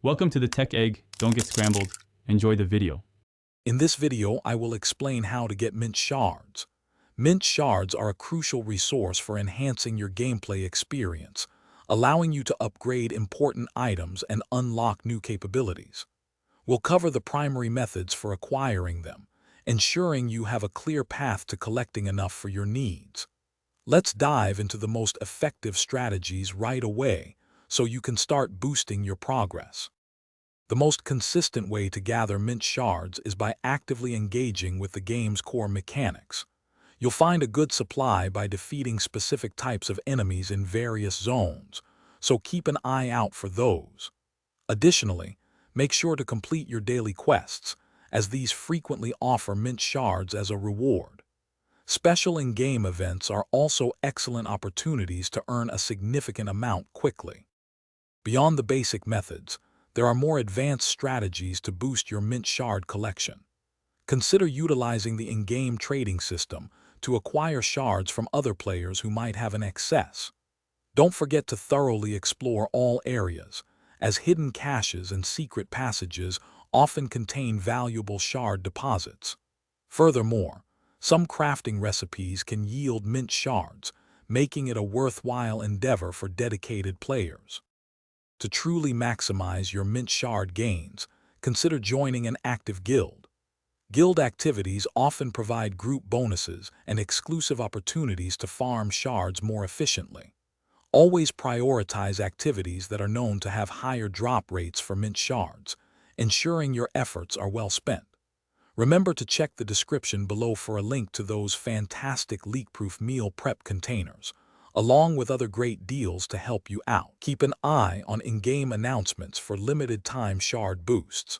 Welcome to the Tech Egg. Don't get scrambled. Enjoy the video. In this video, I will explain how to get mint shards. Mint shards are a crucial resource for enhancing your gameplay experience, allowing you to upgrade important items and unlock new capabilities. We'll cover the primary methods for acquiring them, ensuring you have a clear path to collecting enough for your needs. Let's dive into the most effective strategies right away so you can start boosting your progress. The most consistent way to gather mint shards is by actively engaging with the game's core mechanics. You'll find a good supply by defeating specific types of enemies in various zones, so keep an eye out for those. Additionally, make sure to complete your daily quests, as these frequently offer mint shards as a reward. Special in-game events are also excellent opportunities to earn a significant amount quickly. Beyond the basic methods, there are more advanced strategies to boost your mint shard collection. Consider utilizing the in-game trading system to acquire shards from other players who might have an excess. Don't forget to thoroughly explore all areas, as hidden caches and secret passages often contain valuable shard deposits. Furthermore, some crafting recipes can yield mint shards, making it a worthwhile endeavor for dedicated players. To truly maximize your mint shard gains, consider joining an active guild. Guild activities often provide group bonuses and exclusive opportunities to farm shards more efficiently. Always prioritize activities that are known to have higher drop rates for mint shards, ensuring your efforts are well spent. Remember to check the description below for a link to those fantastic leak-proof meal prep containers, along with other great deals to help you out. Keep an eye on in-game announcements for limited-time shard boosts.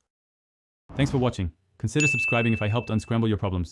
Thanks for watching. Consider subscribing if I helped unscramble your problems.